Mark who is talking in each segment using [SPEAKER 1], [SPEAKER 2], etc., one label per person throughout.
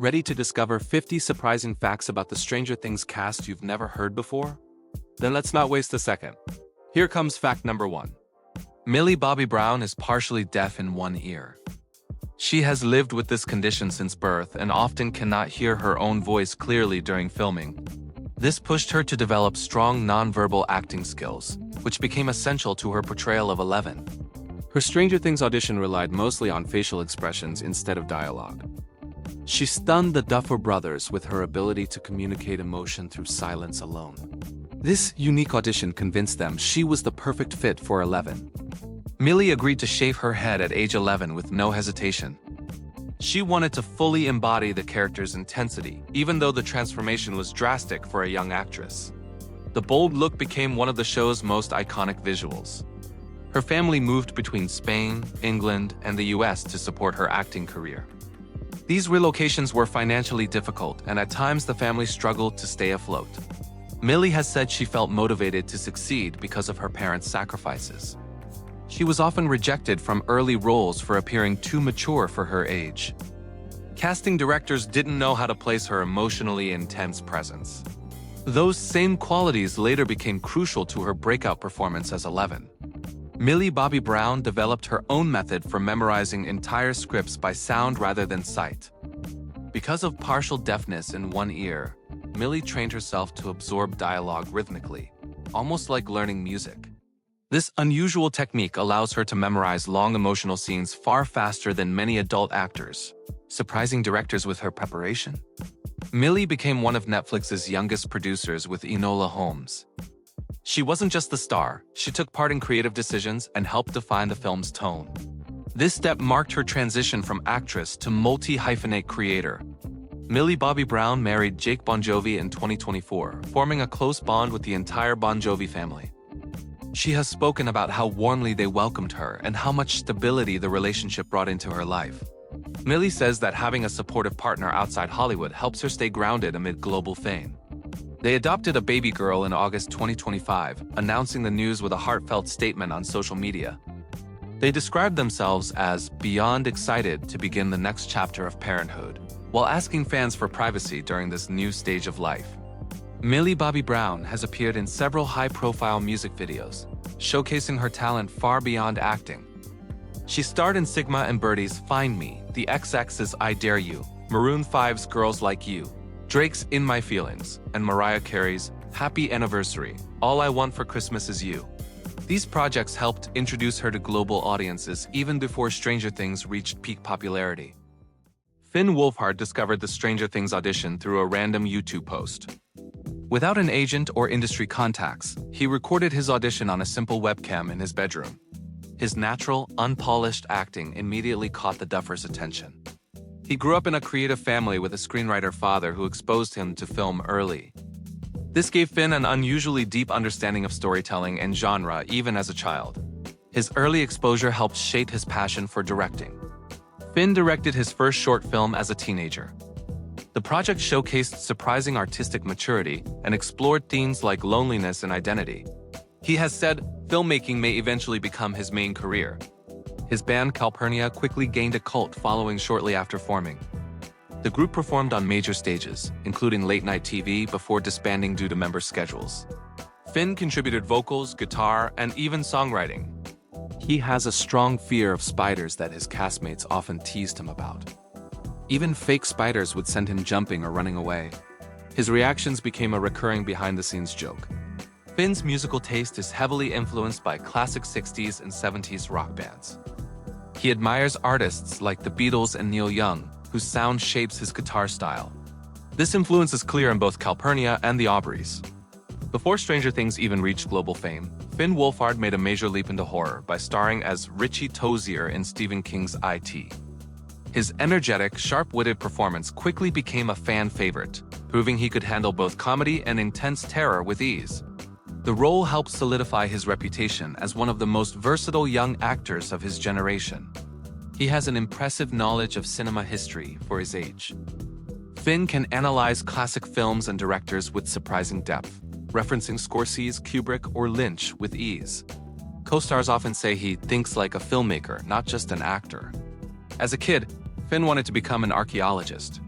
[SPEAKER 1] Ready to discover 50 surprising facts about the Stranger Things cast you've never heard before? Then let's not waste a second. Here comes fact number 1. Millie Bobby Brown is partially deaf in one ear. She has lived with this condition since birth and often cannot hear her own voice clearly during filming. This pushed her to develop strong nonverbal acting skills, which became essential to her portrayal of Eleven. Her Stranger Things audition relied mostly on facial expressions instead of dialogue. She stunned the Duffer Brothers with her ability to communicate emotion through silence alone. This unique audition convinced them she was the perfect fit for Eleven. Millie agreed to shave her head at age 11 with no hesitation. She wanted to fully embody the character's intensity, even though the transformation was drastic for a young actress. The bold look became one of the show's most iconic visuals. Her family moved between Spain, England, and the US to support her acting career. These relocations were financially difficult, and at times the family struggled to stay afloat. Millie has said she felt motivated to succeed because of her parents' sacrifices. She was often rejected from early roles for appearing too mature for her age. Casting directors didn't know how to place her emotionally intense presence. Those same qualities later became crucial to her breakout performance as Eleven. Millie Bobby Brown developed her own method for memorizing entire scripts by sound rather than sight. Because of partial deafness in one ear, Millie trained herself to absorb dialogue rhythmically, almost like learning music. This unusual technique allows her to memorize long emotional scenes far faster than many adult actors, surprising directors with her preparation. Millie became one of Netflix's youngest producers with Enola Holmes. She wasn't just the star, she took part in creative decisions and helped define the film's tone. This step marked her transition from actress to multi-hyphenate creator. Millie Bobby Brown married Jake Bon Jovi in 2024, forming a close bond with the entire Bon Jovi family. She has spoken about how warmly they welcomed her and how much stability the relationship brought into her life. Millie says that having a supportive partner outside Hollywood helps her stay grounded amid global fame. They adopted a baby girl in August 2025, announcing the news with a heartfelt statement on social media. They described themselves as beyond excited to begin the next chapter of parenthood, while asking fans for privacy during this new stage of life. Millie Bobby Brown has appeared in several high-profile music videos, showcasing her talent far beyond acting. She starred in Sigma and Birdie's Find Me, the XX's I Dare You, Maroon 5's Girls Like You, Drake's In My Feelings, and Mariah Carey's Happy Anniversary, All I Want for Christmas Is You. These projects helped introduce her to global audiences even before Stranger Things reached peak popularity. Finn Wolfhard discovered the Stranger Things audition through a random YouTube post. Without an agent or industry contacts, he recorded his audition on a simple webcam in his bedroom. His natural, unpolished acting immediately caught the Duffers' attention. He grew up in a creative family with a screenwriter father who exposed him to film early. This gave Finn an unusually deep understanding of storytelling and genre even as a child. His early exposure helped shape his passion for directing. Finn directed his first short film as a teenager. The project showcased surprising artistic maturity and explored themes like loneliness and identity. He has said filmmaking may eventually become his main career. His band Calpurnia quickly gained a cult following shortly after forming. The group performed on major stages, including late-night TV, before disbanding due to member schedules. Finn contributed vocals, guitar, and even songwriting. He has a strong fear of spiders that his castmates often teased him about. Even fake spiders would send him jumping or running away. His reactions became a recurring behind-the-scenes joke. Finn's musical taste is heavily influenced by classic 60s and 70s rock bands. He admires artists like the Beatles and Neil Young, whose sound shapes his guitar style. This influence is clear in both Calpurnia and the Aubreys. Before Stranger Things even reached global fame, Finn Wolfhard made a major leap into horror by starring as Richie Tozier in Stephen King's IT. His energetic, sharp-witted performance quickly became a fan favorite, proving he could handle both comedy and intense terror with ease. The role helped solidify his reputation as one of the most versatile young actors of his generation. He has an impressive knowledge of cinema history for his age. Finn can analyze classic films and directors with surprising depth, referencing Scorsese, Kubrick, or Lynch with ease. Co-stars often say he thinks like a filmmaker, not just an actor. As a kid, Finn wanted to become an archaeologist.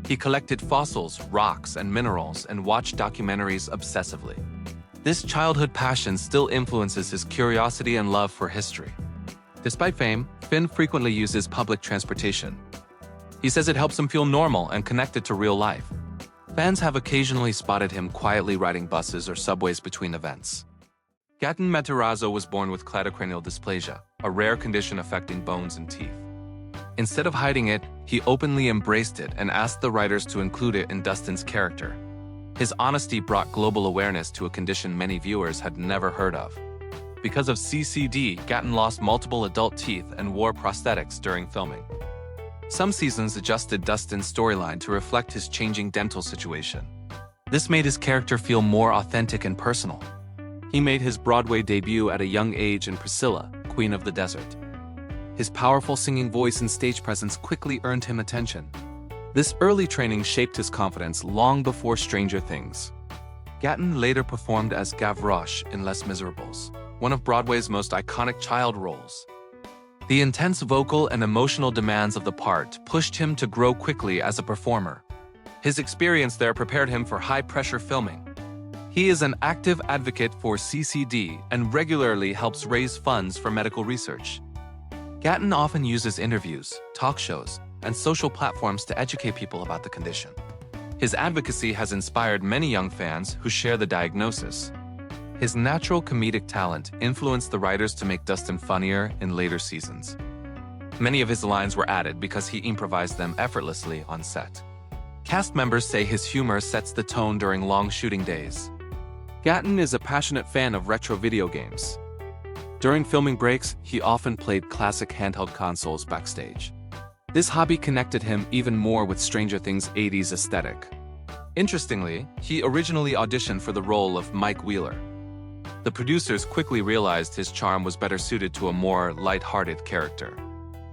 [SPEAKER 1] He collected fossils, rocks, and minerals and watched documentaries obsessively. This childhood passion still influences his curiosity and love for history. Despite fame, Finn frequently uses public transportation. He says it helps him feel normal and connected to real life. Fans have occasionally spotted him quietly riding buses or subways between events. Gaten Matarazzo was born with cladocranial dysplasia, a rare condition affecting bones and teeth. Instead of hiding it, he openly embraced it and asked the writers to include it in Dustin's character. His honesty brought global awareness to a condition many viewers had never heard of. Because of CCD, Gaten lost multiple adult teeth and wore prosthetics during filming. Some seasons adjusted Dustin's storyline to reflect his changing dental situation. This made his character feel more authentic and personal. He made his Broadway debut at a young age in Priscilla, Queen of the Desert. His powerful singing voice and stage presence quickly earned him attention. This early training shaped his confidence long before Stranger Things. Gaten later performed as Gavroche in Les Miserables, one of Broadway's most iconic child roles. The intense vocal and emotional demands of the part pushed him to grow quickly as a performer. His experience there prepared him for high-pressure filming. He is an active advocate for CCD and regularly helps raise funds for medical research. Gaten often uses interviews, talk shows, and social platforms to educate people about the condition. His advocacy has inspired many young fans who share the diagnosis. His natural comedic talent influenced the writers to make Dustin funnier in later seasons. Many of his lines were added because he improvised them effortlessly on set. Cast members say his humor sets the tone during long shooting days. Gaten is a passionate fan of retro video games. During filming breaks, he often played classic handheld consoles backstage. This hobby connected him even more with Stranger Things' 80s aesthetic. Interestingly, he originally auditioned for the role of Mike Wheeler. The producers quickly realized his charm was better suited to a more light-hearted character.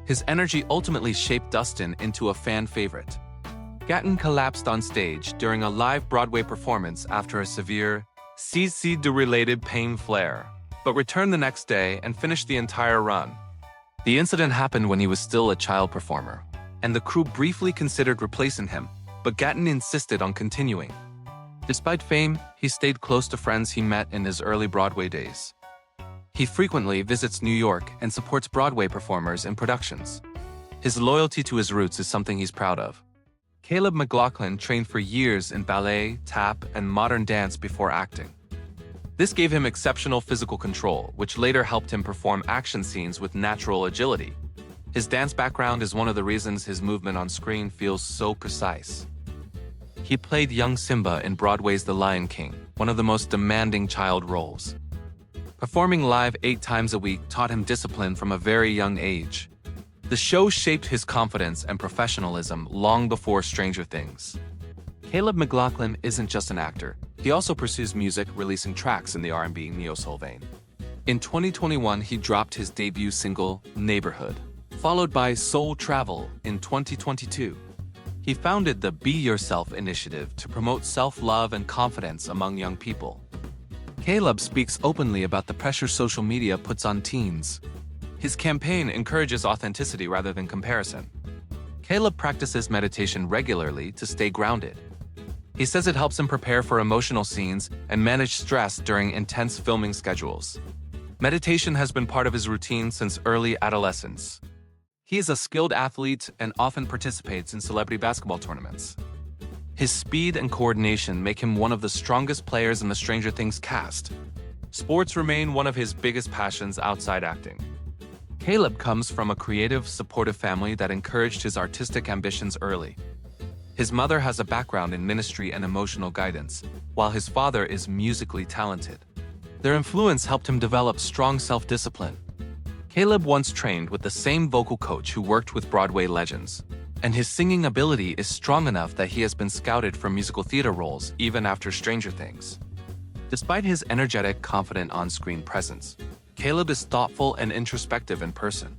[SPEAKER 1] His energy ultimately shaped Dustin into a fan favorite. Gaten collapsed on stage during a live Broadway performance after a severe CCD-related pain flare, but returned the next day and finished the entire run. The incident happened when he was still a child performer, and the crew briefly considered replacing him, but Gaten insisted on continuing. Despite fame, he stayed close to friends he met in his early Broadway days. He frequently visits New York and supports Broadway performers in productions. His loyalty to his roots is something he's proud of. McLaughlin trained for years in ballet, tap, and modern dance before acting. This gave him exceptional physical control, which later helped him perform action scenes with natural agility. His dance background is one of the reasons his movement on screen feels so precise. He played young Simba in Broadway's The Lion King, one of the most demanding child roles. Performing live 8 times a week taught him discipline from a very young age. The show shaped his confidence and professionalism long before Stranger Things. McLaughlin isn't just an actor. He also pursues music, releasing tracks in the R&B neo-soul vein. In 2021, he dropped his debut single, Neighborhood, followed by Soul Travel in 2022. He founded the Be Yourself initiative to promote self-love and confidence among young people. Caleb speaks openly about the pressure social media puts on teens. His campaign encourages authenticity rather than comparison. Caleb practices meditation regularly to stay grounded. He says it helps him prepare for emotional scenes and manage stress during intense filming schedules. Meditation has been part of his routine since early adolescence. He is a skilled athlete and often participates in celebrity basketball tournaments. His speed and coordination make him one of the strongest players in the Stranger Things cast. Sports remain one of his biggest passions outside acting. Caleb comes from a creative, supportive family that encouraged his artistic ambitions early. His mother has a background in ministry and emotional guidance, while his father is musically talented. Their influence helped him develop strong self-discipline. Caleb once trained with the same vocal coach who worked with Broadway legends, and his singing ability is strong enough that he has been scouted for musical theater roles even after Stranger Things. Despite his energetic, confident on-screen presence, Caleb is thoughtful and introspective in person.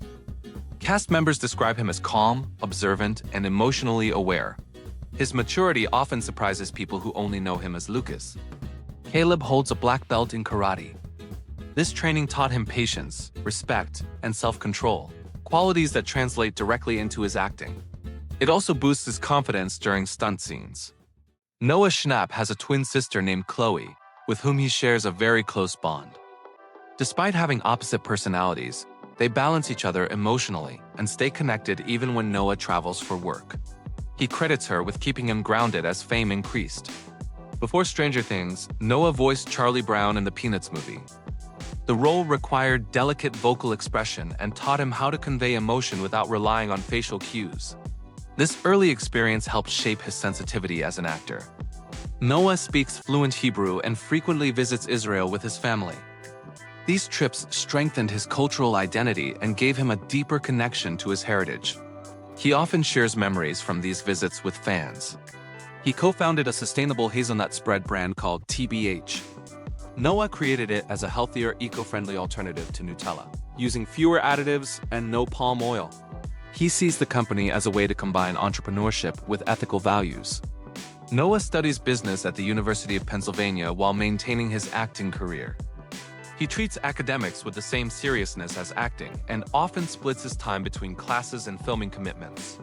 [SPEAKER 1] Cast members describe him as calm, observant, and emotionally aware. His maturity often surprises people who only know him as Lucas. Caleb holds a black belt in karate. This training taught him patience, respect, and self-control, qualities that translate directly into his acting. It also boosts his confidence during stunt scenes. Noah Schnapp has a twin sister named Chloe, with whom he shares a very close bond. Despite having opposite personalities, they balance each other emotionally and stay connected even when Noah travels for work. He credits her with keeping him grounded as fame increased. Before Stranger Things, Noah voiced Charlie Brown in the Peanuts movie. The role required delicate vocal expression and taught him how to convey emotion without relying on facial cues. This early experience helped shape his sensitivity as an actor. Noah speaks fluent Hebrew and frequently visits Israel with his family. These trips strengthened his cultural identity and gave him a deeper connection to his heritage. He often shares memories from these visits with fans. He co-founded a sustainable hazelnut spread brand called TBH. Noah created it as a healthier, eco-friendly alternative to Nutella, using fewer additives and no palm oil. He sees the company as a way to combine entrepreneurship with ethical values. Noah studies business at the University of Pennsylvania while maintaining his acting career. He treats academics with the same seriousness as acting and often splits his time between classes and filming commitments.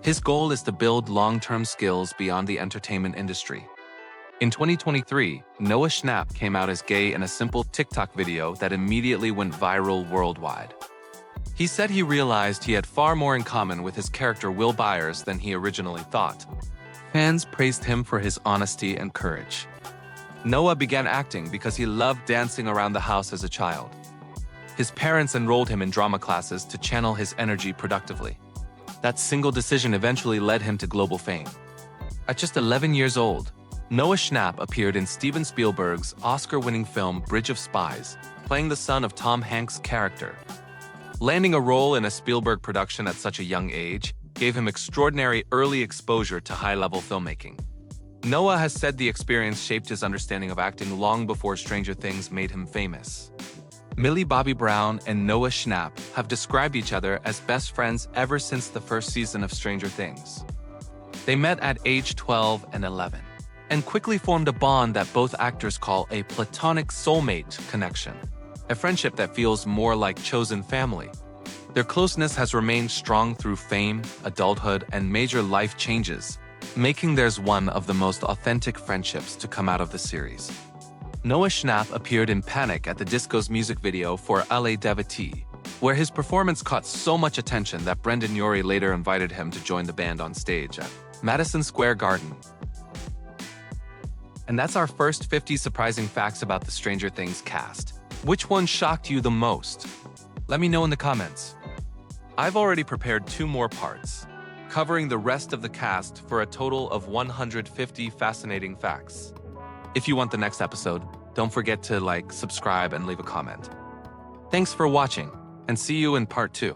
[SPEAKER 1] His goal is to build long-term skills beyond the entertainment industry. In 2023, Noah Schnapp came out as gay in a simple TikTok video that immediately went viral worldwide. He said he realized he had far more in common with his character Will Byers than he originally thought. Fans praised him for his honesty and courage. Noah began acting because he loved dancing around the house as a child. His parents enrolled him in drama classes to channel his energy productively. That single decision eventually led him to global fame. At just 11 years old, Noah Schnapp appeared in Steven Spielberg's Oscar-winning film Bridge of Spies, playing the son of Tom Hanks' character. Landing a role in a Spielberg production at such a young age gave him extraordinary early exposure to high-level filmmaking. Noah has said the experience shaped his understanding of acting long before Stranger Things made him famous. Millie Bobby Brown and Noah Schnapp have described each other as best friends ever since the first season of Stranger Things. They met at age 12 and 11, and quickly formed a bond that both actors call a platonic soulmate connection, a friendship that feels more like chosen family. Their closeness has remained strong through fame, adulthood, and major life changes, making theirs one of the most authentic friendships to come out of the series. Noah Schnapp appeared in Panic at the Disco's music video for LA Devotee, where his performance caught so much attention that Brendan Urie later invited him to join the band on stage at Madison Square Garden. And that's our first 50 surprising facts about the Stranger Things cast. Which one shocked you the most? Let me know in the comments. I've already prepared 2 more parts, covering the rest of the cast for a total of 150 fascinating facts. If you want the next episode, don't forget to like, subscribe, and leave a comment. Thanks for watching, and see you in part 2.